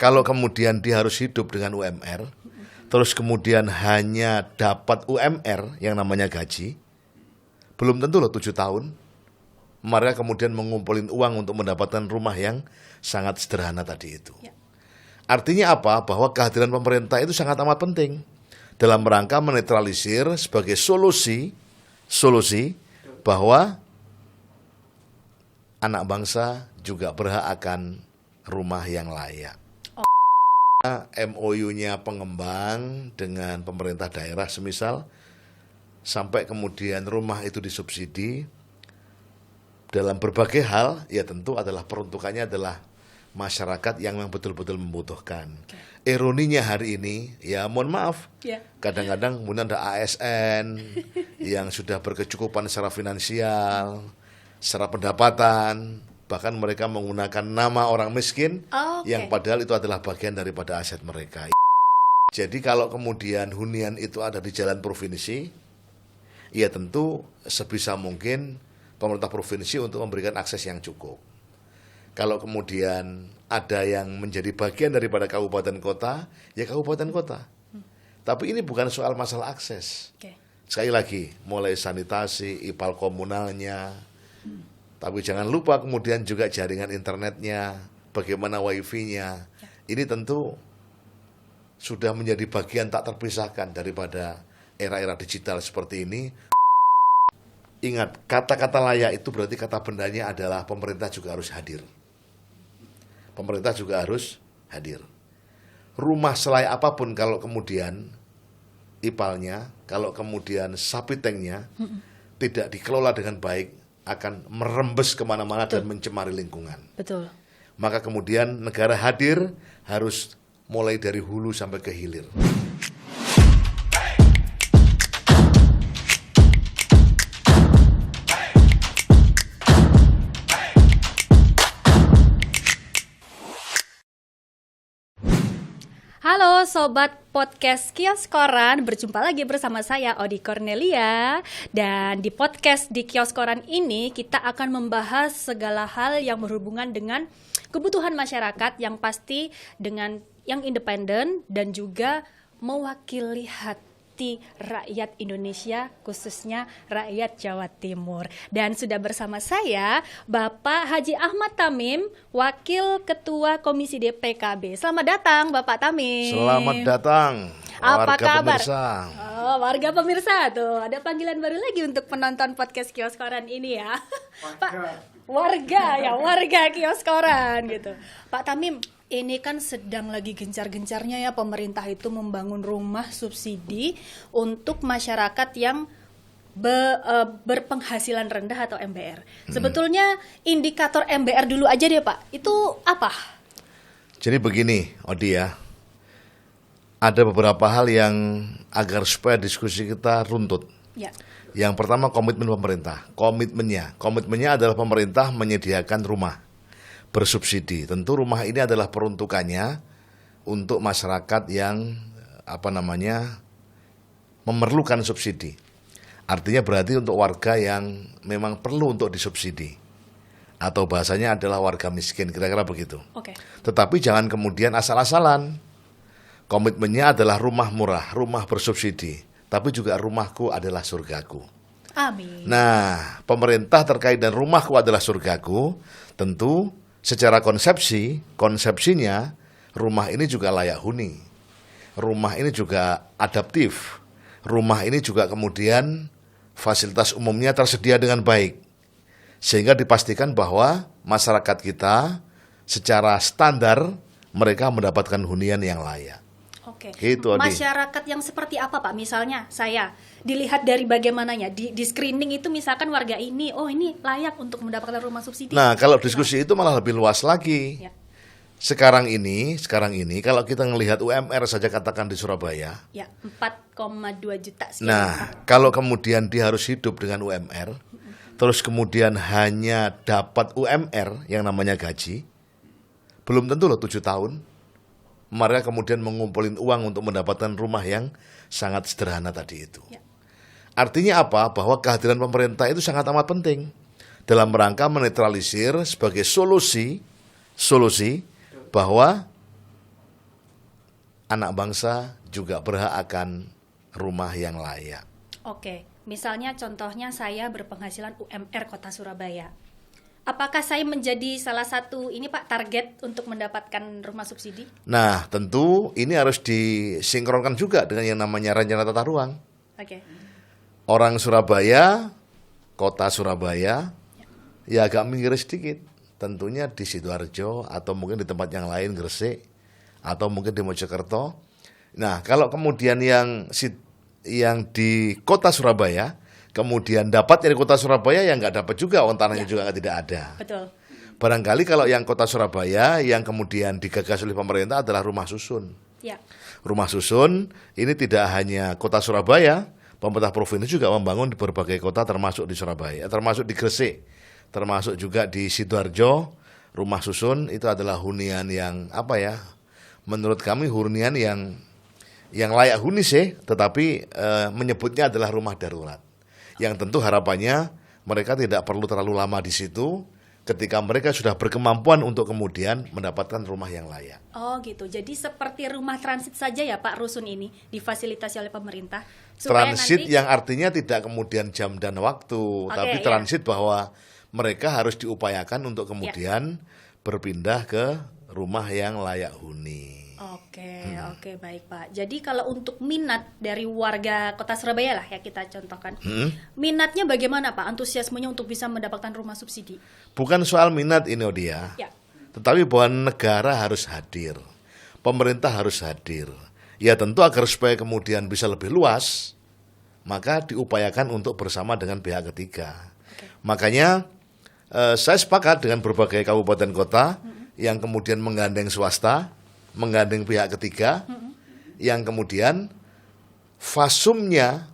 kalau kemudian dia harus hidup dengan UMR, terus kemudian hanya dapat UMR yang namanya gaji, belum tentu loh 7 tahun, mereka kemudian mengumpulin uang untuk mendapatkan rumah yang sangat sederhana tadi itu. Ya. Artinya apa? Bahwa kehadiran pemerintah itu sangat amat penting dalam rangka menetralisir sebagai solusi bahwa anak bangsa juga berhak akan rumah yang layak. MOU-nya pengembang dengan pemerintah daerah semisal, sampai kemudian rumah itu disubsidi dalam berbagai hal, ya tentu adalah peruntukannya adalah masyarakat yang memang betul-betul membutuhkan. Ironinya hari ini, ya mohon maaf, kadang-kadang kemudian ada ASN yang sudah berkecukupan secara finansial, secara pendapatan, bahkan mereka menggunakan nama orang miskin, yang padahal itu adalah bagian daripada aset mereka. Jadi kalau kemudian hunian itu ada di jalan provinsi, ya tentu sebisa mungkin pemerintah provinsi untuk memberikan akses yang cukup. Kalau kemudian ada yang menjadi bagian daripada kabupaten kota, ya kabupaten kota. Tapi ini bukan soal masalah akses. Sekali lagi, mulai sanitasi, IPAL komunalnya, tapi jangan lupa kemudian juga jaringan internetnya, bagaimana wifi-nya. Ini tentu sudah menjadi bagian tak terpisahkan daripada era-era digital seperti ini. Ingat, kata-kata layak itu berarti kata bendanya adalah pemerintah juga harus hadir. Pemerintah juga harus hadir. Rumah selayak apapun kalau kemudian IPAL-nya, kalau kemudian sapitengnya tidak dikelola dengan baik, akan merembes kemana-mana dan mencemari lingkungan. Betul. Maka kemudian negara hadir harus mulai dari hulu sampai ke hilir. Halo Sobat Podcast Kios Koran, berjumpa lagi bersama saya Odi Cornelia. Dan di podcast di Kios Koran ini kita akan membahas segala hal yang berhubungan dengan kebutuhan masyarakat yang pasti dengan yang independen dan juga mewakili hati rakyat Indonesia, khususnya rakyat Jawa Timur. Dan sudah bersama saya Bapak Haji Ahmad Tamim, Wakil Ketua Komisi DPKB. Selamat datang Bapak Tamim. Selamat datang. Apa kabar? Pemirsa. Oh, warga pemirsa tuh. Ada panggilan baru lagi untuk penonton podcast Kios Koran ini ya. Pak, warga Kios Koran gitu. Pak Tamim, ini kan sedang lagi gencar-gencarnya ya pemerintah itu membangun rumah subsidi untuk masyarakat yang berpenghasilan rendah atau MBR. Sebetulnya indikator MBR dulu aja deh Pak, itu apa? Jadi begini, Odi ya, ada beberapa hal yang agar supaya diskusi kita runtut. Ya. Yang pertama komitmen pemerintah. Komitmennya adalah pemerintah menyediakan rumah bersubsidi. Tentu rumah ini adalah peruntukannya untuk masyarakat yang memerlukan subsidi. Artinya berarti untuk warga yang memang perlu untuk disubsidi. Atau bahasanya adalah warga miskin, kira-kira begitu. Oke. Tetapi jangan kemudian asal-asalan. Komitmennya adalah rumah murah, rumah bersubsidi. Tapi juga rumahku adalah surgaku. Amin. Nah, pemerintah terkait dengan rumahku adalah surgaku, tentu secara konsepsinya, rumah ini juga layak huni. Rumah ini juga adaptif. Rumah ini juga kemudian fasilitas umumnya tersedia dengan baik. Sehingga dipastikan bahwa masyarakat kita secara standar mereka mendapatkan hunian yang layak. Oke. Gitu, masyarakat yang seperti apa Pak? Misalnya saya dilihat dari bagaimananya di screening itu misalkan warga ini, oh ini layak untuk mendapatkan rumah subsidi. Nah, kalau diskusi itu malah lebih luas lagi. Ya. Sekarang ini kalau kita melihat UMR saja katakan di Surabaya. Ya, 4,2 juta sih. Nah, kalau kemudian dia harus hidup dengan UMR, terus kemudian hanya dapat UMR yang namanya gaji, belum tentu loh 7 tahun. Mereka kemudian mengumpulin uang untuk mendapatkan rumah yang sangat sederhana tadi itu. Ya. Artinya apa? Bahwa kehadiran pemerintah itu sangat amat penting dalam rangka menetralisir sebagai solusi bahwa anak bangsa juga berhak akan rumah yang layak. Oke, misalnya contohnya saya berpenghasilan UMR Kota Surabaya. Apakah saya menjadi salah satu ini Pak target untuk mendapatkan rumah subsidi? Nah, tentu ini harus disinkronkan juga dengan yang namanya rencana tata ruang. Oke. Orang Surabaya, Kota Surabaya, ya agak minggir sedikit. Tentunya di Sidoarjo atau mungkin di tempat yang lain, Gresik, atau mungkin di Mojokerto. Nah, kalau kemudian yang di Kota Surabaya kemudian dapat dari Kota Surabaya, yang nggak dapat juga, tanahnya juga tidak ada. Betul. Barangkali kalau yang Kota Surabaya yang kemudian digagas oleh pemerintah adalah rumah susun. Ya. Rumah susun ini tidak hanya Kota Surabaya, pemerintah provinsi juga membangun di berbagai kota termasuk di Surabaya, termasuk di Gresik, termasuk juga di Sidoarjo. Rumah susun itu adalah hunian yang menurut kami hunian yang layak huni sih, tetapi menyebutnya adalah rumah darurat. Yang tentu harapannya mereka tidak perlu terlalu lama di situ ketika mereka sudah berkemampuan untuk kemudian mendapatkan rumah yang layak. Oh gitu, jadi seperti rumah transit saja ya Pak rusun ini difasilitasi oleh pemerintah? Transit yang artinya tidak kemudian jam dan waktu, tapi transit bahwa mereka harus diupayakan untuk kemudian berpindah ke rumah yang layak huni. Oke, baik Pak. Jadi kalau untuk minat dari warga Kota Surabaya lah ya kita contohkan, minatnya bagaimana Pak? Antusiasmenya untuk bisa mendapatkan rumah subsidi? Bukan soal minat ini Odia, tetapi bahwa negara harus hadir, pemerintah harus hadir. Ya tentu agar supaya kemudian bisa lebih luas, maka diupayakan untuk bersama dengan pihak ketiga. Makanya saya sepakat dengan berbagai kabupaten kota yang kemudian menggandeng swasta, menggandeng pihak ketiga, yang kemudian fasumnya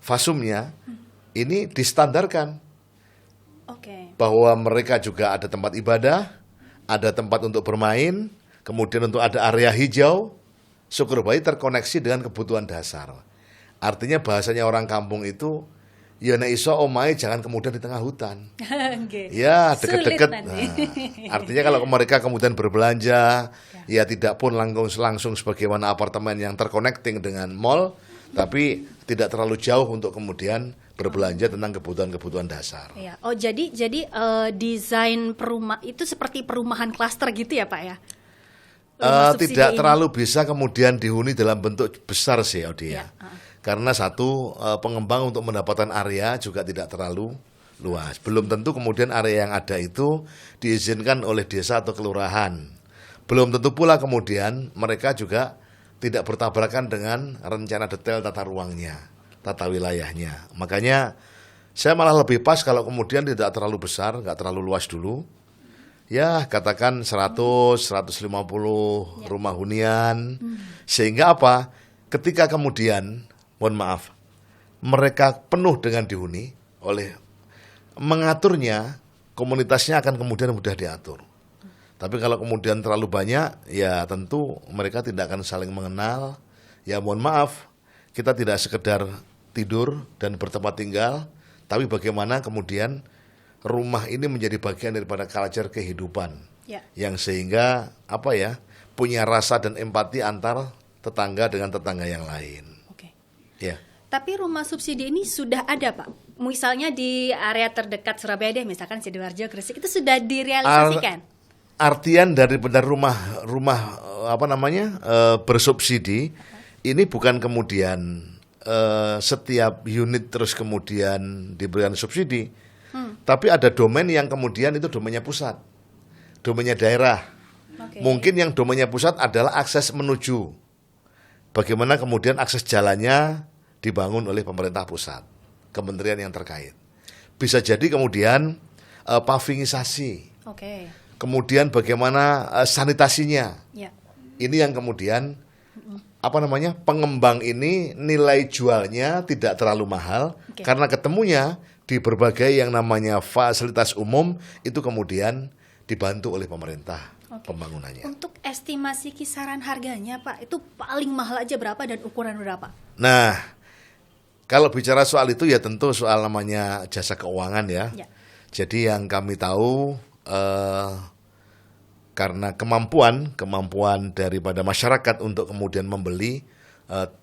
ini distandarkan, bahwa mereka juga ada tempat ibadah, ada tempat untuk bermain, kemudian untuk ada area hijau, syukur baik terkoneksi dengan kebutuhan dasar. Artinya bahasanya orang kampung itu, ya nek iso omahe jangan kemudian di tengah hutan. Ya deket-deket. Nah, artinya kalau mereka kemudian berbelanja, ya tidak pun langsung sebagaimana apartemen yang terconnecting dengan mall, tapi tidak terlalu jauh untuk kemudian berbelanja tentang kebutuhan-kebutuhan dasar. Ya. Oh jadi desain perumah itu seperti perumahan klaster gitu ya Pak ya? Tidak terlalu bisa kemudian dihuni dalam bentuk besar sih Odia. Karena satu, pengembang untuk mendapatkan area juga tidak terlalu luas. Belum tentu kemudian area yang ada itu diizinkan oleh desa atau kelurahan. Belum tentu pula kemudian mereka juga tidak bertabrakan dengan rencana detail tata ruangnya, tata wilayahnya. Makanya saya malah lebih pas kalau kemudian tidak terlalu besar, nggak terlalu luas dulu. Ya katakan 100-150 rumah hunian. Sehingga apa? Ketika kemudian, mohon maaf, mereka penuh dengan dihuni oleh mengaturnya, komunitasnya akan kemudian mudah diatur. Tapi kalau kemudian terlalu banyak, ya tentu mereka tidak akan saling mengenal. Ya mohon maaf, kita tidak sekedar tidur dan bertempat tinggal, tapi bagaimana kemudian rumah ini menjadi bagian daripada culture kehidupan, yang sehingga punya rasa dan empati antar tetangga dengan tetangga yang lain. Ya. Tapi rumah subsidi ini sudah ada Pak. Misalnya di area terdekat Surabaya deh, misalkan Sidoarjo, Gresik, itu sudah direalisasikan. Artian dari benar rumah bersubsidi ini bukan kemudian setiap unit terus kemudian diberikan subsidi, tapi ada domain yang kemudian itu domainnya pusat, domainnya daerah. Mungkin yang domainnya pusat adalah akses menuju, bagaimana kemudian akses jalannya dibangun oleh pemerintah pusat, kementerian yang terkait. Bisa jadi kemudian pavingisasi. Kemudian bagaimana sanitasinya. Ini yang kemudian pengembang ini nilai jualnya tidak terlalu mahal karena ketemunya di berbagai yang namanya fasilitas umum itu kemudian dibantu oleh pemerintah pembangunannya. Untuk estimasi kisaran harganya Pak, itu paling mahal aja berapa dan ukuran berapa? Nah, kalau bicara soal itu ya tentu soal namanya jasa keuangan ya. Jadi yang kami tahu karena kemampuan daripada masyarakat untuk kemudian membeli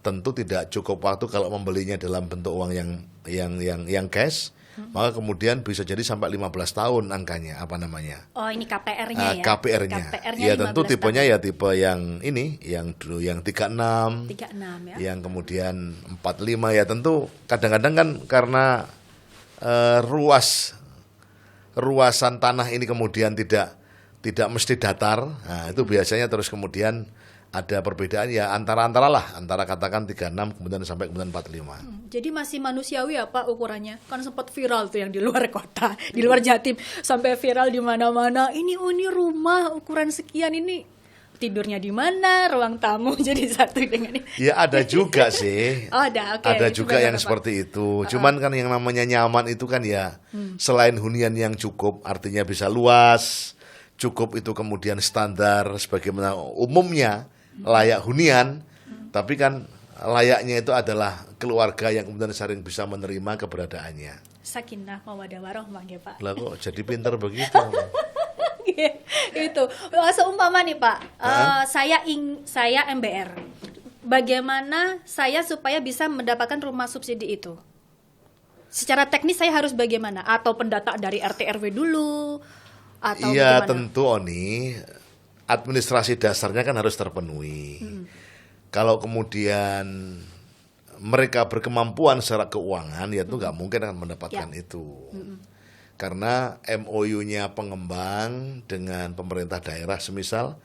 tentu tidak cukup waktu kalau membelinya dalam bentuk uang yang cash, maka kemudian bisa jadi sampai 15 tahun angkanya, apa namanya? Oh, ini KPR-nya ya. KPR-nya. KPR-nya Ya tentu 15 tipenya tahun. ya tipe yang ini, yang dulu yang 36, 36 ya. yang kemudian 45, ya tentu kadang-kadang kan karena ruasan tanah ini kemudian tidak mesti datar. Nah, itu biasanya terus kemudian ada perbedaan ya antara katakan 36 kemudian sampai kemudian 45. Jadi masih manusiawi ya Pak ukurannya. Kan sempat viral tuh yang di luar kota, di luar Jatim, sampai viral di mana-mana. Ini rumah ukuran sekian, ini tidurnya di mana, ruang tamu jadi satu dengan ini. Ya ada juga sih. Oh, ada, oke. Ada Itu juga yang bagaimana, Pak? seperti itu. Cuman kan yang namanya nyaman itu kan ya selain hunian yang cukup, artinya bisa luas, cukup itu kemudian standar sebagaimana umumnya layak hunian, tapi kan layaknya itu adalah keluarga yang kemudian sering bisa menerima keberadaannya. Sakinah mawaddah warahmah ya Pak. Lah kok jadi pinter begitu? Itu seumpama nih Pak, saya MBR, bagaimana saya supaya bisa mendapatkan rumah subsidi itu? Secara teknis saya harus bagaimana? Atau pendataan dari RT RW dulu? Atau Iya bagaimana? tentu Oni, administrasi dasarnya kan harus terpenuhi. Kalau kemudian mereka berkemampuan secara keuangan, ya itu nggak mungkin akan mendapatkan itu. Karena MOU-nya pengembang dengan pemerintah daerah semisal,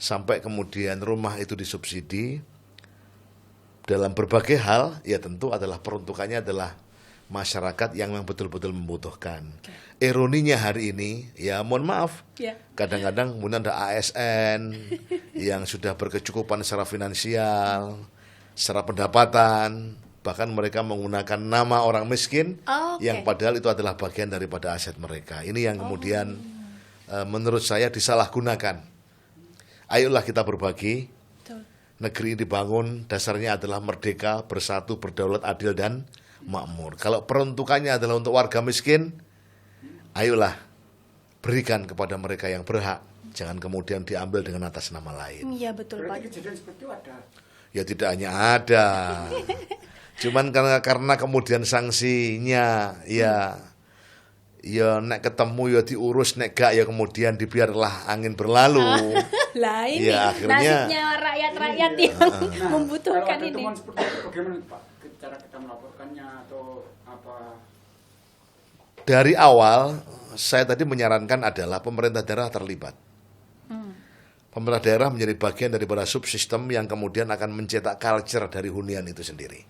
sampai kemudian rumah itu disubsidi, dalam berbagai hal, ya tentu adalah peruntukannya adalah masyarakat yang memang betul-betul membutuhkan. Ironinya hari ini, ya mohon maaf, Ya. kadang-kadang kemudian ada ASN yang sudah berkecukupan secara finansial, secara pendapatan, bahkan mereka menggunakan nama orang miskin, yang padahal itu adalah bagian daripada aset mereka. Ini yang kemudian menurut saya disalahgunakan. Ayolah kita berbagi. Betul. Negeri ini dibangun dasarnya adalah merdeka, bersatu, berdaulat, adil dan makmur. Kalau peruntukannya adalah untuk warga miskin, ayolah berikan kepada mereka yang berhak. Jangan kemudian diambil dengan atas nama lain. Iya betul Pak. Berarti kejadian seperti itu ada. Ya tidak hanya ada. Cuman karena kemudian sanksinya ya nek ketemu ya diurus, nek gak ya kemudian dibiarlah angin berlalu. Lah ini Ya, akhirnya- nasibnya rakyat-rakyat yang membutuhkan Kalau ada ini. temuan seperti itu bagaimana Pak? Cara kita melaporkannya atau apa? Dari awal saya tadi menyarankan adalah pemerintah daerah terlibat. Pemerintah daerah menjadi bagian daripada subsistem yang kemudian akan mencetak culture dari hunian itu sendiri.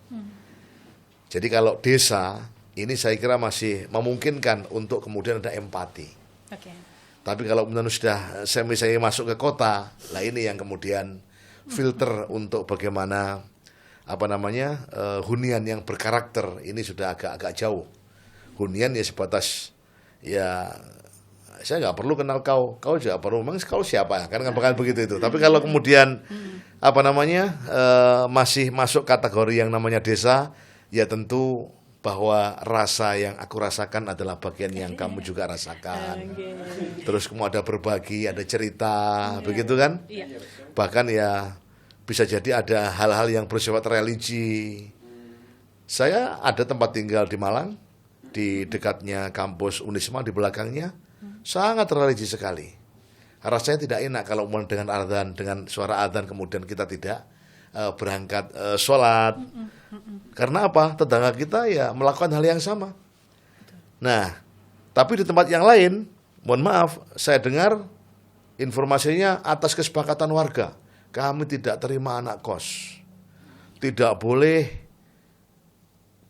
Jadi kalau desa, ini saya kira masih memungkinkan untuk kemudian ada empati. Oke. Tapi kalau kemudian sudah saya masuk ke kota, lah ini yang kemudian filter untuk bagaimana hunian yang berkarakter ini sudah agak jauh. Hunian ya sebatas ya saya nggak perlu kenal kau juga perlu, memang kau siapa kan bakal begitu itu. Tapi kalau kemudian masih masuk kategori yang namanya desa, ya tentu bahwa rasa yang aku rasakan adalah bagian yang kamu juga rasakan. Terus kemudian ada berbagi, ada cerita, begitu kan? Iya. Bahkan ya bisa jadi ada hal-hal yang bersifat religi. Saya ada tempat tinggal di Malang, di dekatnya kampus Unisma, di belakangnya, sangat religi sekali. Rasanya tidak enak kalau dengan adzan, dengan suara adzan kemudian kita tidak berangkat sholat. Karena apa? Tetangga kita ya melakukan hal yang sama. Nah, tapi di tempat yang lain, mohon maaf, saya dengar informasinya atas kesepakatan warga, kami tidak terima anak kos. Tidak boleh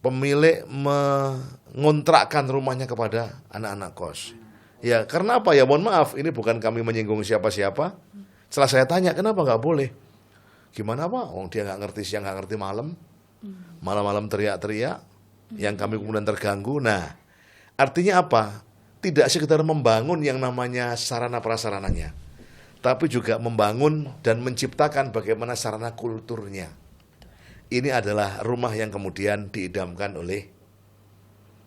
pemilik mengontrakkan rumahnya kepada anak-anak kos. Ya, karena apa ya? Mohon maaf, ini bukan kami menyinggung siapa-siapa. Setelah saya tanya, kenapa nggak boleh? Gimana Pak? Oh, dia nggak ngerti siang, nggak ngerti malam. Malam-malam teriak-teriak, yang kami kemudian terganggu. Nah, artinya apa? Tidak sekedar membangun yang namanya sarana prasarananya, tapi juga membangun dan menciptakan bagaimana sarana kulturnya. Ini adalah rumah yang kemudian diidamkan oleh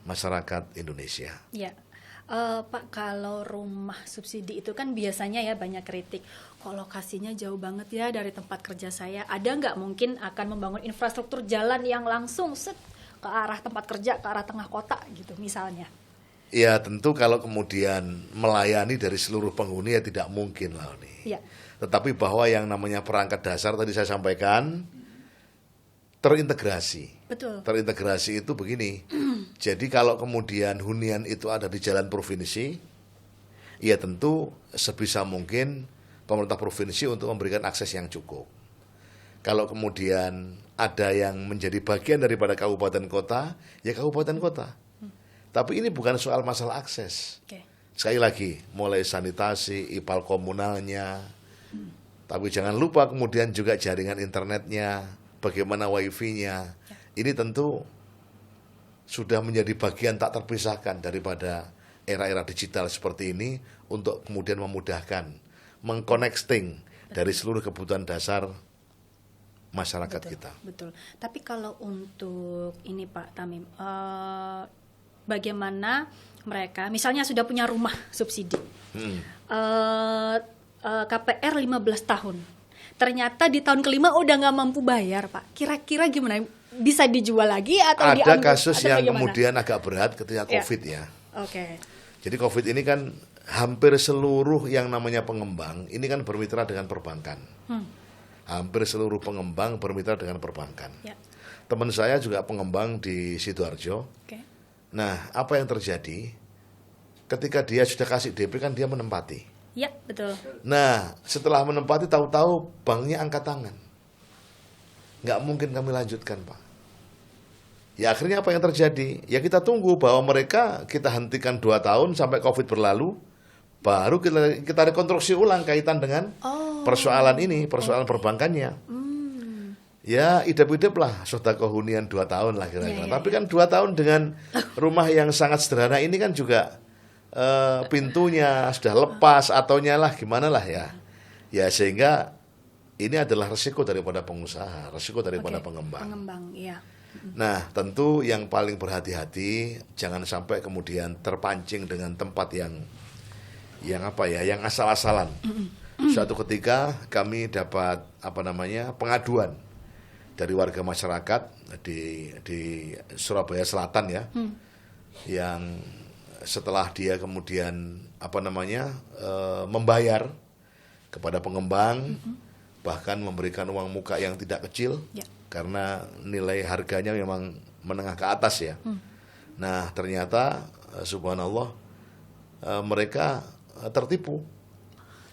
masyarakat Indonesia. Ya. Pak, kalau rumah subsidi itu kan biasanya ya banyak kritik. Kok lokasinya jauh banget ya dari tempat kerja saya. Ada nggak mungkin akan membangun infrastruktur jalan yang langsung set ke arah tempat kerja, ke arah tengah kota gitu misalnya? Ya tentu kalau kemudian melayani dari seluruh penghuni ya tidak mungkin lah nih. Ya. Tetapi bahwa yang namanya perangkat dasar tadi saya sampaikan terintegrasi. Betul. Terintegrasi itu begini. Jadi kalau kemudian hunian itu ada di jalan provinsi, ya tentu sebisa mungkin pemerintah provinsi untuk memberikan akses yang cukup. Kalau kemudian ada yang menjadi bagian daripada kabupaten kota, ya kabupaten kota. Tapi ini bukan soal masalah akses. Oke. Sekali lagi, mulai sanitasi, IPAL komunalnya, tapi jangan lupa kemudian juga jaringan internetnya, bagaimana wifi-nya. Ini tentu sudah menjadi bagian tak terpisahkan daripada era-era digital seperti ini untuk kemudian memudahkan, mengconnecting dari seluruh kebutuhan dasar masyarakat kita. Betul. Tapi kalau untuk ini Pak Tamim, bagaimana mereka misalnya sudah punya rumah subsidi, KPR 15 tahun, ternyata di tahun kelima udah nggak mampu bayar Pak. Kira-kira gimana? Bisa dijual lagi atau Ada diambil? kasus atau yang bagaimana? kemudian agak berat ketika COVID ya. Oke. Jadi COVID ini kan hampir seluruh yang namanya pengembang ini kan bermitra dengan perbankan. Hampir seluruh pengembang bermitra dengan perbankan. Ya. Teman saya juga pengembang di Sidoarjo. Oke. Nah, apa yang terjadi? Ketika dia sudah kasih DP kan dia menempati. Ya, betul. Nah, setelah menempati tahu-tahu banknya angkat tangan. Nggak mungkin kami lanjutkan, Pak. Ya akhirnya apa yang terjadi? Ya kita tunggu bahwa mereka kita hentikan 2 tahun sampai COVID berlalu, baru kita rekonstruksi ulang kaitan dengan persoalan ini, persoalan perbankannya. Ya idap-idap lah sedekah hunian 2 tahun lah kira-kira. Tapi kan 2 tahun dengan rumah yang sangat sederhana ini kan juga pintunya sudah lepas atau nyalah gimana lah ya. Ya sehingga ini adalah resiko daripada pengusaha, resiko daripada pengembang. Pengembang, iya. Nah, tentu yang paling berhati-hati jangan sampai kemudian terpancing dengan tempat yang asal-asalan. Suatu ketika kami dapat pengaduan dari warga masyarakat di Surabaya Selatan ya, yang setelah dia kemudian membayar kepada pengembang, bahkan memberikan uang muka yang tidak kecil. Ya. Karena nilai harganya memang menengah ke atas ya. Nah ternyata subhanallah mereka tertipu.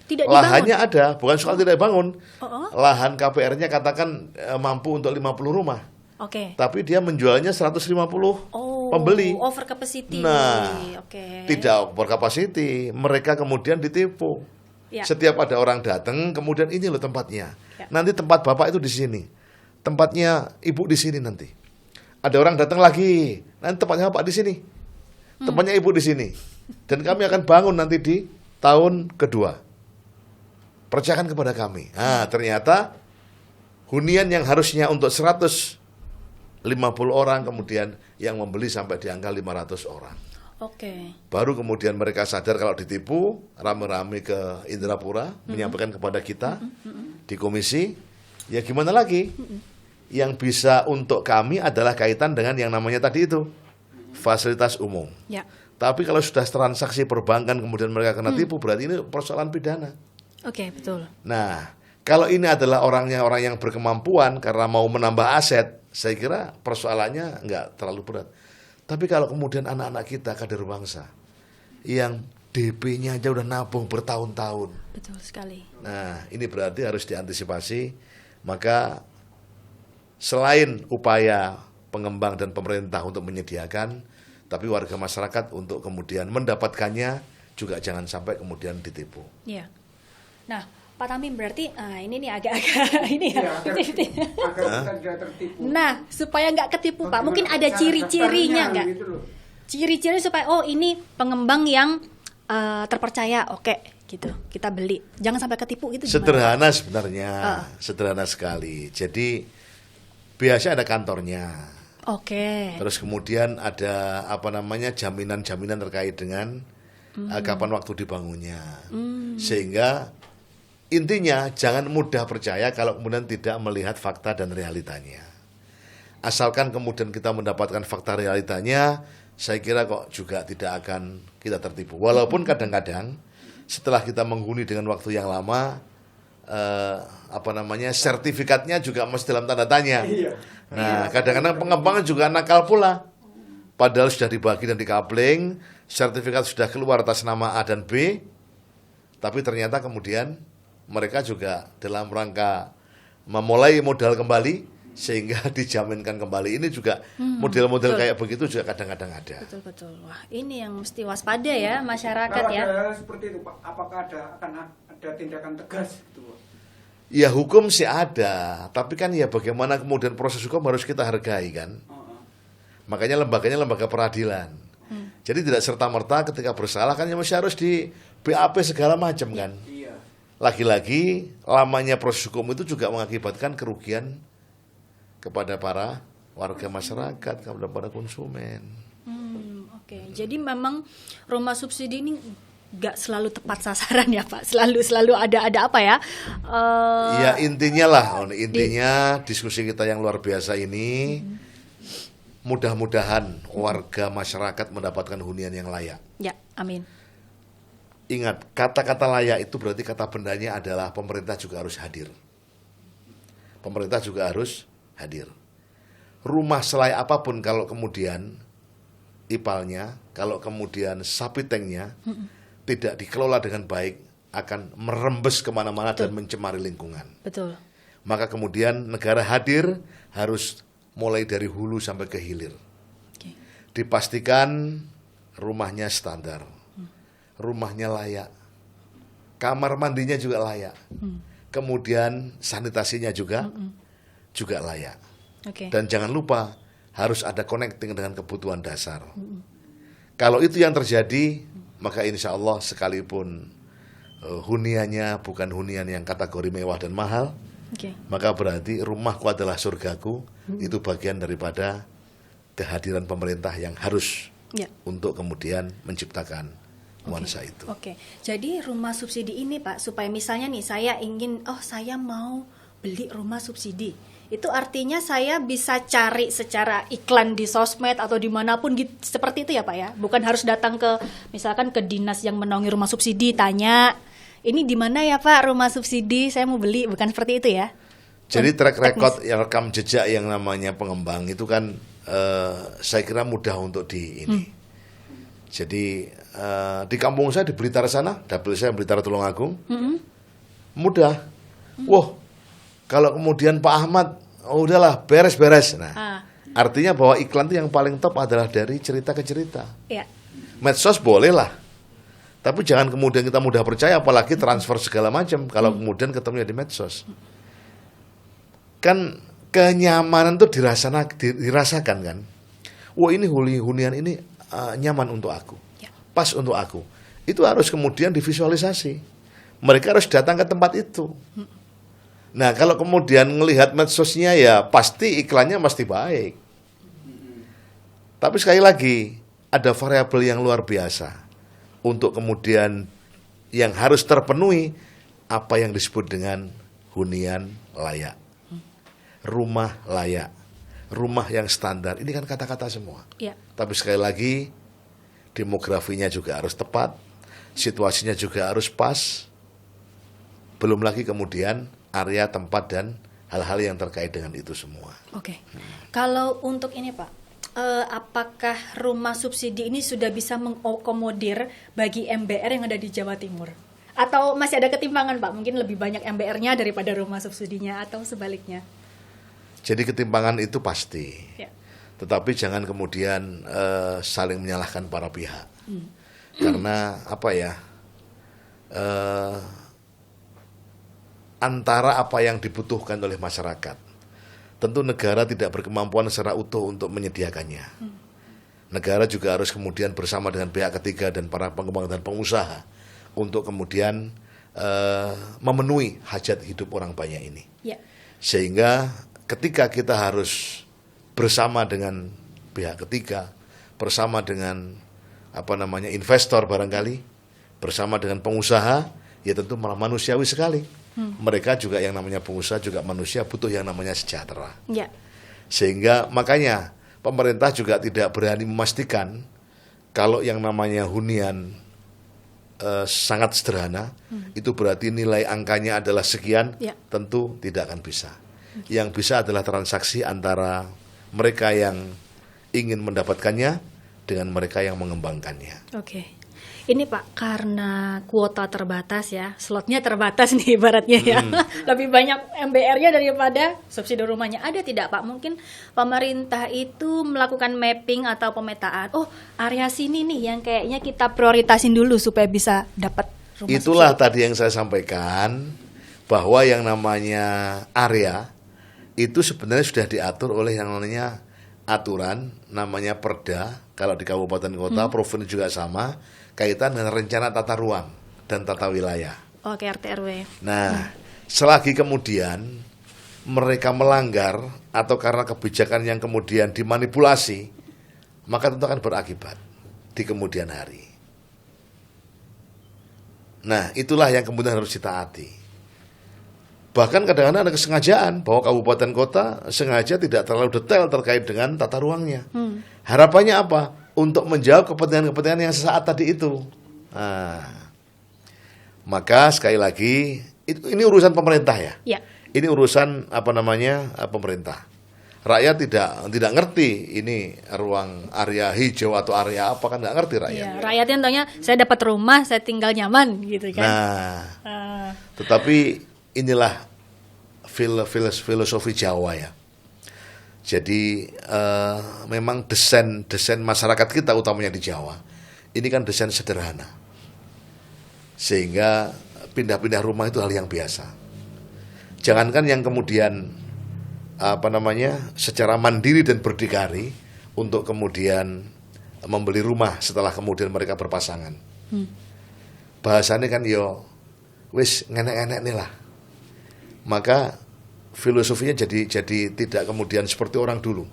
Tidak Lahannya dibangun. ada, bukan soal tidak bangun. Lahan KPR-nya katakan mampu untuk 50 rumah. Oke. Tapi dia menjualnya 150 pembeli. Over capacity. Nah, tidak over capacity. Mereka kemudian ditipu. Ya. Setiap ada orang datang, kemudian ini loh tempatnya. Ya. Nanti tempat bapak itu di sini. Tempatnya ibu di sini nanti. Ada orang datang lagi, nanti tempatnya bapak di sini. Tempatnya ibu di sini. Dan kami akan bangun nanti di tahun kedua. Percayakan kepada kami. Nah, ternyata hunian yang harusnya untuk 150 orang kemudian yang membeli sampai di angka 500 orang. Oke. Baru kemudian mereka sadar kalau ditipu, rame-rame ke Indrapura menyampaikan kepada kita di komisi, ya gimana lagi? Yang bisa untuk kami adalah kaitan dengan yang namanya tadi itu, fasilitas umum. Ya. Tapi kalau sudah transaksi perbankan kemudian mereka kena tipu, berarti ini persoalan pidana. Oke, betul. Nah, kalau ini adalah orang yang berkemampuan karena mau menambah aset, saya kira persoalannya nggak terlalu berat. Tapi kalau kemudian anak-anak kita kader bangsa yang DP-nya aja udah nabung bertahun-tahun. Betul sekali. Nah, ini berarti harus diantisipasi. Maka selain upaya pengembang dan pemerintah untuk menyediakan, tapi warga masyarakat untuk kemudian mendapatkannya juga jangan sampai kemudian ditipu. Iya. Nah, Pak Tamim berarti ini nih agak-agak ini ya. Agar kita tidak tertipu. Nah, supaya nggak ketipu Pak, mungkin ada ciri-cirinya nggak? Gitu loh. Ciri-ciri supaya ini pengembang yang terpercaya, oke, gitu. Kita beli. Jangan sampai ketipu gitu. Gimana? Sederhana sebenarnya, sederhana sekali. Jadi biasa ada kantornya. Oke. Terus kemudian ada jaminan-jaminan terkait dengan kapan waktu dibangunnya. Sehingga intinya jangan mudah percaya kalau kemudian tidak melihat fakta dan realitanya. Asalkan kemudian kita mendapatkan fakta realitanya, saya kira kok juga tidak akan kita tertipu. Walaupun kadang-kadang setelah kita menghuni dengan waktu yang lama, sertifikatnya juga masih dalam tanda tanya. Nah, kadang-kadang pengembang juga nakal pula. Padahal sudah dibagi dan dikapling, sertifikat sudah keluar atas nama A dan B, tapi ternyata kemudian mereka juga dalam rangka memulai modal kembali sehingga dijaminkan kembali. Ini juga model-model kayak begitu juga kadang-kadang ada. Betul. Wah, ini yang mesti waspada ya masyarakat Kalau ya. ada seperti itu Pak, apakah akan ada tindakan tegas gitu Pak? Ya hukum sih ada, tapi kan ya bagaimana kemudian proses hukum harus kita hargai kan. Makanya lembaganya lembaga peradilan. Jadi tidak serta-merta ketika bersalah kan ya masih harus di BAP segala macam kan. Iya. Lagi-lagi lamanya proses hukum itu juga mengakibatkan kerugian kepada para warga masyarakat, kepada para konsumen. Oke. Jadi memang rumah subsidi ini nggak selalu tepat sasaran ya Pak. Selalu ada apa ya? Ya intinya diskusi kita yang luar biasa ini. Mudah-mudahan warga masyarakat mendapatkan hunian yang layak. Ya, amin. Ingat, kata-kata layak itu berarti kata bendanya adalah pemerintah juga harus hadir. Pemerintah juga harus hadir. Rumah selai apapun kalau kemudian ipalnya, kalau kemudian sapi tanknya tidak dikelola dengan baik, akan merembes kemana-mana dan mencemari lingkungan. Betul. Maka kemudian negara hadir harus mulai dari hulu sampai ke hilir. Dipastikan rumahnya standar, rumahnya layak, kamar mandinya juga layak, kemudian sanitasinya juga layak. Dan jangan lupa harus ada connecting dengan kebutuhan dasar. Kalau itu yang terjadi, maka insya Allah sekalipun huniannya bukan hunian yang kategori mewah dan mahal, maka berarti rumahku adalah surgaku. Itu bagian daripada kehadiran pemerintah yang harus untuk kemudian menciptakan nuansa itu. Jadi rumah subsidi ini Pak, supaya misalnya nih saya ingin, saya mau beli rumah subsidi, itu artinya saya bisa cari secara iklan di sosmed atau dimanapun gitu, seperti itu ya Pak ya? Bukan harus datang ke misalkan ke dinas yang menaungi rumah subsidi, tanya, ini di mana ya Pak rumah subsidi, saya mau beli, bukan seperti itu ya? Jadi track record yang rekam jejak yang namanya pengembang itu kan saya kira mudah untuk Jadi di kampung saya di Blitar sana, dapil saya Blitar Tulungagung, mudah. Wah, kalau kemudian Pak Ahmad, udahlah beres-beres. Nah, artinya bahwa iklan itu yang paling top adalah dari cerita ke cerita. Medsos boleh lah, tapi jangan kemudian kita mudah percaya, apalagi transfer segala macam. Kalau kemudian ketemunya di medsos. Kan kenyamanan itu dirasakan kan. Wah ini hunian ini nyaman untuk aku, pas untuk aku. Itu harus kemudian divisualisasi. Mereka harus datang ke tempat itu. Nah kalau kemudian melihat medsosnya ya pasti iklannya pasti baik. Tapi sekali lagi ada variabel yang luar biasa untuk kemudian yang harus terpenuhi apa yang disebut dengan hunian layak. Rumah layak, rumah yang standar, ini kan kata-kata semua. Tapi sekali lagi, demografinya juga harus tepat, situasinya juga harus pas, belum lagi kemudian area tempat dan hal-hal yang terkait dengan itu semua. Kalau untuk ini Pak, apakah rumah subsidi ini sudah bisa mengakomodir bagi MBR yang ada di Jawa Timur? Atau masih ada ketimpangan Pak, mungkin lebih banyak MBR-nya daripada rumah subsidinya atau sebaliknya? Jadi ketimpangan itu pasti, tetapi jangan kemudian saling menyalahkan para pihak, karena antara apa yang dibutuhkan oleh masyarakat, tentu negara tidak berkemampuan secara utuh untuk menyediakannya. Negara juga harus kemudian bersama dengan pihak ketiga dan para pengembang dan pengusaha untuk kemudian memenuhi hajat hidup orang banyak ini, sehingga ketika kita harus bersama dengan pihak ketiga, bersama dengan investor barangkali bersama dengan pengusaha, ya tentu malah manusiawi sekali. Mereka juga yang namanya pengusaha juga manusia, butuh yang namanya sejahtera. Ya. Sehingga makanya pemerintah juga tidak berani memastikan kalau yang namanya hunian sangat sederhana, itu berarti nilai angkanya adalah sekian, Ya. tentu tidak akan bisa. Yang bisa adalah transaksi antara mereka yang ingin mendapatkannya dengan mereka yang mengembangkannya. Oke. Ini Pak, karena kuota terbatas ya, slotnya terbatas nih ibaratnya ya. Lebih banyak MBR-nya daripada subsidi rumahnya. Ada tidak Pak? Mungkin pemerintah itu melakukan mapping atau pemetaan. Oh, area sini nih yang kayaknya kita prioritasin dulu supaya bisa dapat rumah Itulah subsidi. tadi yang saya sampaikan, bahwa yang namanya area itu sebenarnya sudah diatur oleh yang namanya aturan, namanya Perda. Kalau di kabupaten kota, provinsi juga sama, kaitan dengan rencana tata ruang dan tata wilayah. Oke, RT RW. Nah, selagi kemudian mereka melanggar atau karena kebijakan yang kemudian dimanipulasi, maka tentu akan berakibat di kemudian hari. Nah, itulah yang kemudian harus ditaati. Bahkan kadang-kadang ada kesengajaan bahwa kabupaten kota sengaja tidak terlalu detail terkait dengan tata ruangnya. Harapannya apa? Untuk menjawab kepentingan-kepentingan yang sesaat tadi itu. Nah, maka sekali lagi ini urusan pemerintah ya. Ya. Ini urusan pemerintah. Rakyat tidak ngerti ini ruang area hijau atau area apa, kan nggak ngerti rakyat. Iya, rakyatnya tanya saya dapat rumah, saya tinggal nyaman gitu kan. Nah, tetapi inilah filosofi Jawa ya. Jadi memang desain masyarakat kita utamanya di Jawa ini kan desain sederhana, sehingga pindah-pindah rumah itu hal yang biasa. Jangankan yang kemudian secara mandiri dan berdikari untuk kemudian membeli rumah setelah kemudian mereka berpasangan. Bahasanya kan wis ngenek-ngenek nih lah. Maka filosofinya jadi tidak kemudian seperti orang dulu.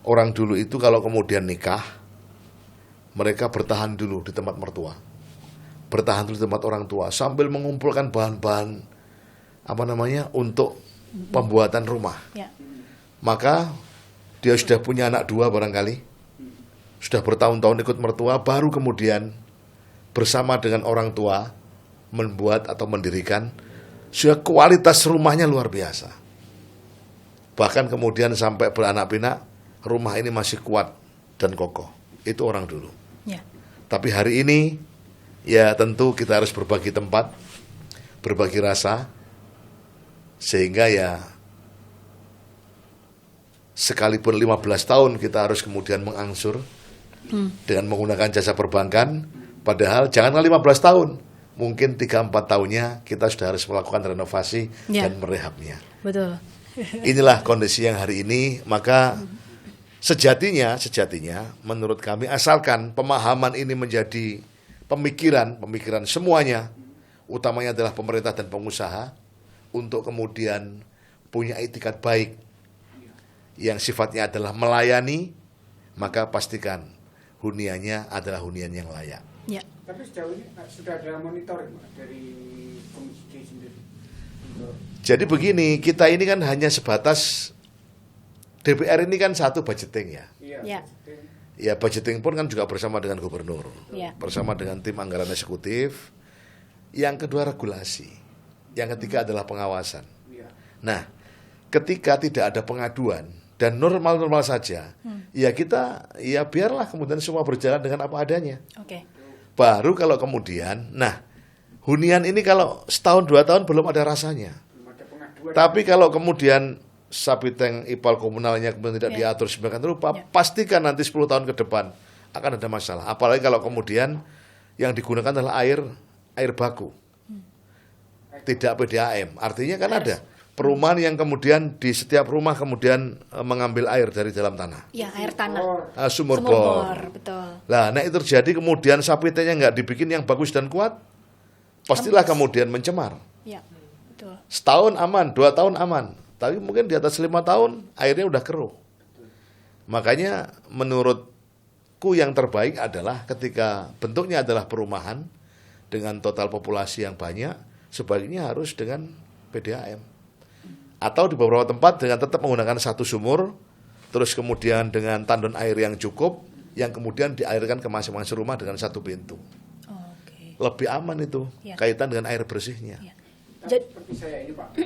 Orang dulu itu kalau kemudian nikah, mereka bertahan dulu di tempat mertua, bertahan dulu di tempat orang tua sambil mengumpulkan bahan-bahan untuk pembuatan rumah. Ya. Maka dia sudah punya anak 2 barangkali, sudah bertahun-tahun ikut mertua, baru kemudian bersama dengan orang tua membuat atau mendirikan. Sudah kualitas rumahnya luar biasa. Bahkan kemudian sampai beranak pinak, rumah ini masih kuat dan kokoh. Itu orang dulu. Ya. Tapi hari ini, ya tentu kita harus berbagi tempat, berbagi rasa, sehingga ya sekalipun 15 tahun kita harus kemudian mengangsur dengan menggunakan jasa perbankan, padahal janganlah 15 tahun. Mungkin 3-4 tahunnya kita sudah harus melakukan renovasi dan merehabnya. Betul. Inilah kondisi yang hari ini. Maka sejatinya menurut kami, asalkan pemahaman ini menjadi pemikiran semuanya, utamanya adalah pemerintah dan pengusaha, untuk kemudian punya itikat baik yang sifatnya adalah melayani, maka pastikan huniannya adalah hunian yang layak. Ya. Tapi sejauh ini sudah ada monitoring dari Komisi D sendiri. Jadi begini, kita ini kan hanya sebatas DPR ini kan satu budgeting ya. Ya. Ya, budgeting pun kan juga bersama dengan gubernur, bersama dengan tim anggaran eksekutif. Yang kedua regulasi, yang ketiga adalah pengawasan. Nah, ketika tidak ada pengaduan dan normal-normal saja, ya kita biarlah kemudian semua berjalan dengan apa adanya. Oke. Baru kalau kemudian, hunian ini kalau setahun 2 tahun belum ada rasanya. Tapi kalau kemudian sapiteng ipal komunalnya kemudian tidak diatur sedemikian rupa, pastikan nanti 10 tahun ke depan akan ada masalah. Apalagi kalau kemudian yang digunakan adalah air baku, tidak PDAM. Artinya kan ada perumahan yang kemudian di setiap rumah kemudian mengambil air dari dalam tanah. Ya, air tanah. Sumur bor. Betul. Nah, itu terjadi kemudian sapitenya nggak dibikin yang bagus dan kuat, pastilah kemudian mencemar. Ya, betul. Setahun aman, 2 tahun aman, tapi mungkin di atas 5 tahun airnya udah keruh. Makanya menurutku menurutku yang terbaik adalah ketika bentuknya adalah perumahan dengan total populasi yang banyak, sebaiknya harus dengan PDAM. Atau di beberapa tempat dengan tetap menggunakan satu sumur, terus kemudian dengan tandon air yang cukup, yang kemudian diairkan ke masing-masing rumah dengan satu pintu. Oke. Lebih aman itu, Ya. kaitan dengan air bersihnya. Ya. Tapi seperti saya ini Pak,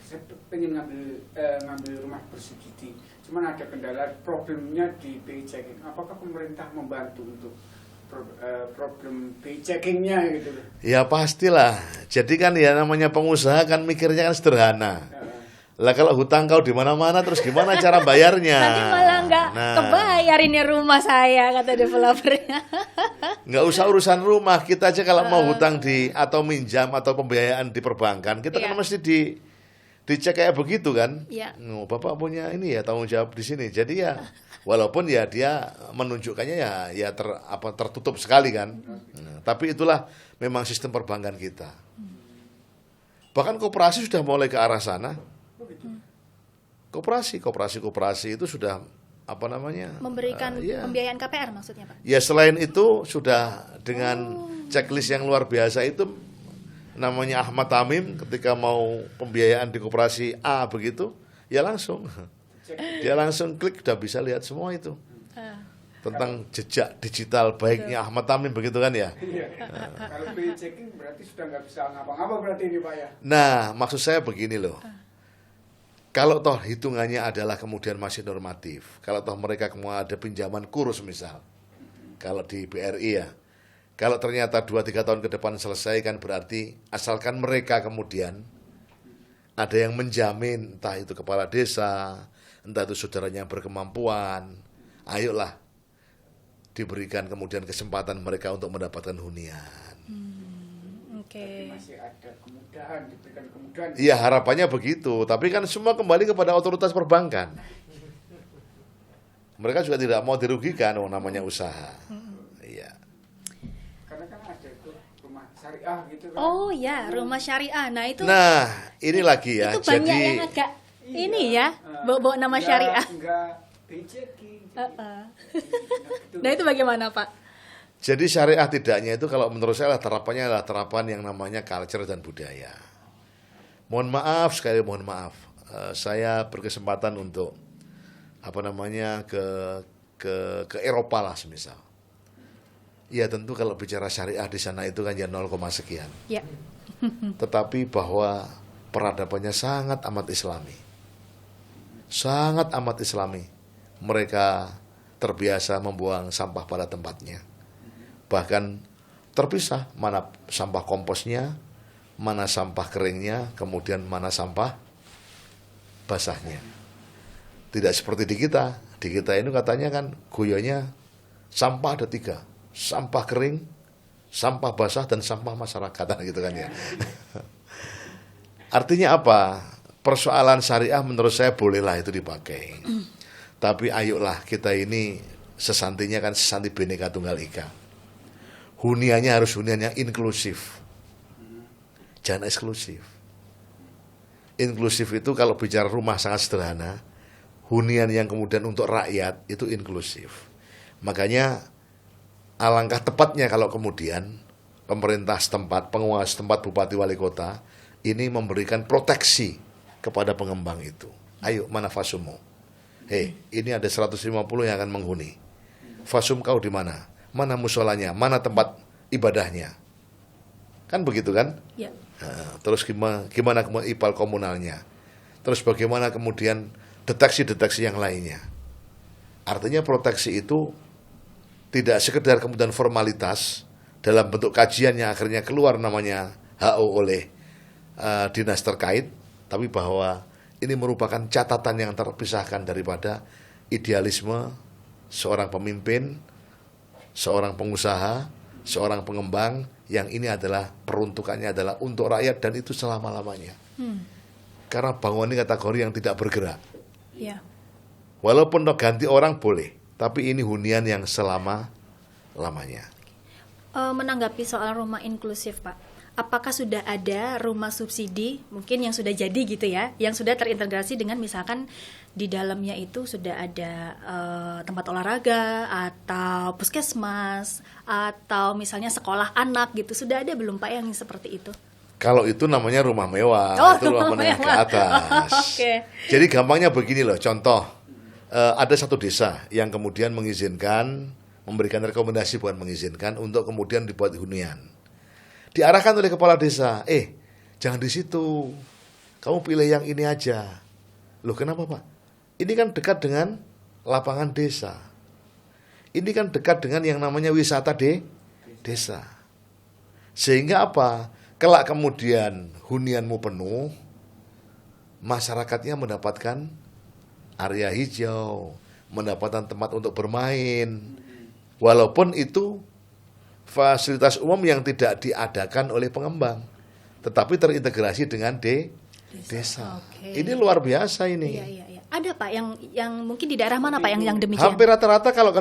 saya pengen ngambil rumah bersubsidi. Cuman ada kendala, problemnya di BI checking. Apakah pemerintah membantu untuk problem BI checkingnya gitu? Ya pastilah. Jadi kan ya namanya pengusaha kan mikirnya kan sederhana. Lah kalau hutang kau di mana-mana terus gimana cara bayarnya? Nanti malah nggak Nah, kebayar ini rumah saya, kata developernya. nggak usah urusan rumah, kita aja kalau mau hutang atau minjam atau pembiayaan di perbankan, kita Iya. kan mesti dicek kayak begitu kan. Iya. Bapak punya ini ya tanggung jawab di sini. Jadi ya walaupun ya dia menunjukkannya ya tertutup sekali kan. Nah, tapi itulah memang sistem perbankan kita. Bahkan koperasi sudah mulai ke arah sana. Koperasi itu sudah Memberikan iya. pembiayaan KPR maksudnya Pak? Ya selain itu sudah dengan checklist yang luar biasa itu, namanya Ahmad Tamim ketika mau pembiayaan di koperasi A begitu, ya langsung dia langsung klik udah bisa lihat semua itu tentang jejak digital baiknya Ahmad Tamim begitu kan ya. Iya. Kalau BI checking berarti sudah nggak bisa ngapa-ngapa berarti ini Pak ya? Nah maksud saya begini loh, kalau toh hitungannya adalah kemudian masih normatif, kalau toh mereka kemudian ada pinjaman kurus misal, kalau di BRI ya, kalau ternyata 2-3 tahun ke depan selesai kan berarti asalkan mereka kemudian ada yang menjamin, entah itu kepala desa, entah itu saudaranya yang berkemampuan, ayolah diberikan kemudian kesempatan mereka untuk mendapatkan hunian. Oke. Masih ada kemudahan, diberikan kemudahan. Iya harapannya begitu, tapi kan semua kembali kepada otoritas perbankan. Mereka juga tidak mau dirugikan, namanya usaha. Iya. Karena kan ada itu rumah syariah gitu kan. Oh ya, rumah syariah. Nah itu Nah, ini lagi ya. itu banyak Jadi yang agak ini ya, bawa nama syariah. Enggak BI checking. Nah itu bagaimana Pak? Jadi syariah tidaknya itu kalau menurut saya terapannya adalah terapan yang namanya culture dan budaya. Mohon maaf sekali, mohon maaf. Saya berkesempatan untuk ke Eropa lah semisal. Ya tentu kalau bicara syariah di sana itu kan ya 0, sekian. Ya. Tetapi bahwa peradabannya sangat amat islami. Sangat amat islami. Mereka terbiasa membuang sampah pada tempatnya. Bahkan terpisah mana sampah komposnya, mana sampah keringnya, kemudian mana sampah basahnya. Tidak seperti di kita. Di kita ini katanya kan guyonnya sampah ada 3. Sampah kering, sampah basah, dan sampah masyarakat gitu kan ya. Artinya apa? Persoalan syariah menurut saya bolehlah itu dipakai. Tapi ayolah kita ini sesantinya kan sesanti Bhinneka Tunggal Ika. Huniannya harus hunian yang inklusif. Jangan eksklusif. Inklusif itu kalau bicara rumah sangat sederhana. Hunian yang kemudian untuk rakyat itu inklusif. Makanya alangkah tepatnya kalau kemudian pemerintah setempat, penguasa setempat, bupati, wali kota ini memberikan proteksi kepada pengembang itu. Ayo, mana fasumu? Hei, ini ada 150 yang akan menghuni. Fasum kau di mana? Mana musolanya? Mana tempat ibadahnya? Kan begitu kan? Ya. Nah, terus gimana ipal komunalnya? Terus bagaimana kemudian deteksi-deteksi yang lainnya? Artinya proteksi itu tidak sekedar kemudian formalitas dalam bentuk kajian yang akhirnya keluar namanya HO oleh dinas terkait, tapi bahwa ini merupakan catatan yang terpisahkan daripada idealisme seorang pemimpin, seorang pengusaha, seorang pengembang yang ini adalah peruntukannya adalah untuk rakyat dan itu selama-lamanya. Karena bangunan ini kategori yang tidak bergerak. Ya. Walaupun ganti orang boleh, tapi ini hunian yang selama-lamanya. Menanggapi soal rumah inklusif Pak, apakah sudah ada rumah subsidi mungkin yang sudah jadi gitu ya, yang sudah terintegrasi dengan misalkan di dalamnya itu sudah ada tempat olahraga atau puskesmas atau misalnya sekolah anak gitu, sudah ada belum Pak yang seperti itu? Kalau itu namanya rumah mewah, itu rumah menengah ke mewah. atas. Oke. Jadi gampangnya begini loh, contoh ada satu desa yang kemudian mengizinkan, memberikan rekomendasi bukan mengizinkan untuk kemudian dibuat hunian. Diarahkan oleh kepala desa, jangan di situ, kamu pilih yang ini aja. Loh kenapa Pak? Ini kan dekat dengan lapangan desa. Ini kan dekat dengan yang namanya wisata desa. Sehingga apa? Kelak kemudian hunianmu penuh, masyarakatnya mendapatkan area hijau, mendapatkan tempat untuk bermain. Walaupun itu fasilitas umum yang tidak diadakan oleh pengembang, tetapi terintegrasi dengan desa. Oke. Ini luar biasa ini. Iya. Ada Pak yang mungkin di daerah mana Pak yang demikian? Hampir rata-rata kalau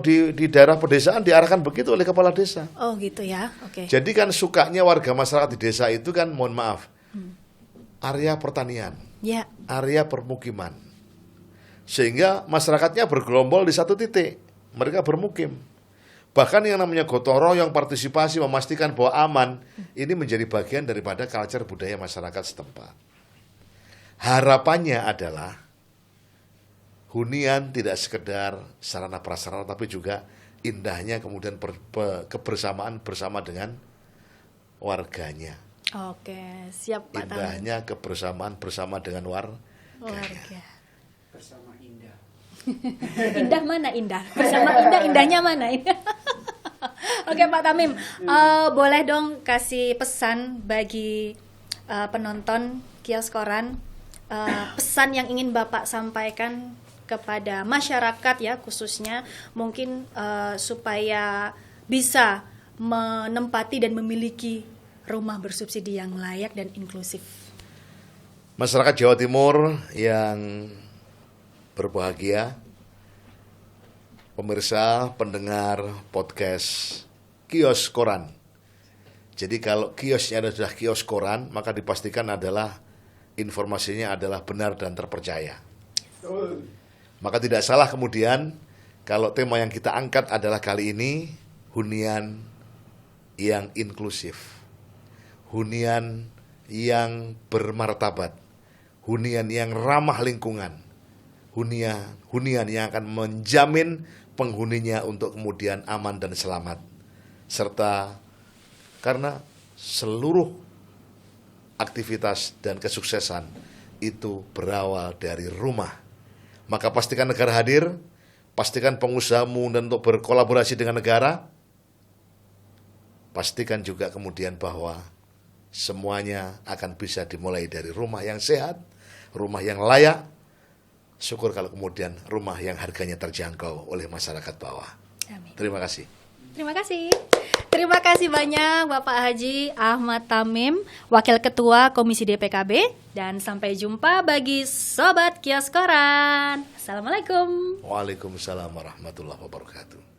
di daerah pedesaan diarahkan begitu oleh kepala desa. Oh gitu ya, oke. Jadi kan sukanya warga masyarakat di desa itu kan, mohon maaf, area pertanian, Ya. area permukiman. Sehingga masyarakatnya bergerombol di satu titik, mereka bermukim. Bahkan yang namanya gotong royong, partisipasi, memastikan bahwa aman, ini menjadi bagian daripada culture budaya masyarakat setempat. Harapannya adalah hunian tidak sekedar sarana prasarana, tapi juga indahnya kemudian kebersamaan bersama dengan warganya. Oke, siap Pak Tamim. Indahnya kebersamaan bersama dengan Warga. Bersama indah. Indah mana indah? Bersama indah, indahnya mana? Oke Pak Tamim, boleh dong kasih pesan bagi penonton Kios Koran, pesan yang ingin Bapak sampaikan kepada masyarakat ya, khususnya mungkin supaya bisa menempati dan memiliki rumah bersubsidi yang layak dan inklusif. Masyarakat Jawa Timur yang berbahagia, pemirsa, pendengar podcast Kios Koran. Jadi kalau kiosnya sudah kios koran, maka dipastikan adalah informasinya adalah benar dan terpercaya. Maka tidak salah kemudian kalau tema yang kita angkat adalah kali ini hunian yang inklusif, hunian yang bermartabat, hunian yang ramah lingkungan, hunian yang akan menjamin penghuninya untuk kemudian aman dan selamat. Serta karena seluruh aktivitas dan kesuksesan itu berawal dari rumah. Maka pastikan negara hadir, pastikan pengusahamu dan untuk berkolaborasi dengan negara, pastikan juga kemudian bahwa semuanya akan bisa dimulai dari rumah yang sehat, rumah yang layak. Syukur kalau kemudian rumah yang harganya terjangkau oleh masyarakat bawah. Amin. Terima kasih. Terima kasih. Terima kasih banyak Bapak Haji Ahmad Tamim, Wakil Ketua Komisi DPKB, dan sampai jumpa bagi Sobat Kios Koran. Assalamualaikum. Waalaikumsalam warahmatullahi wabarakatuh.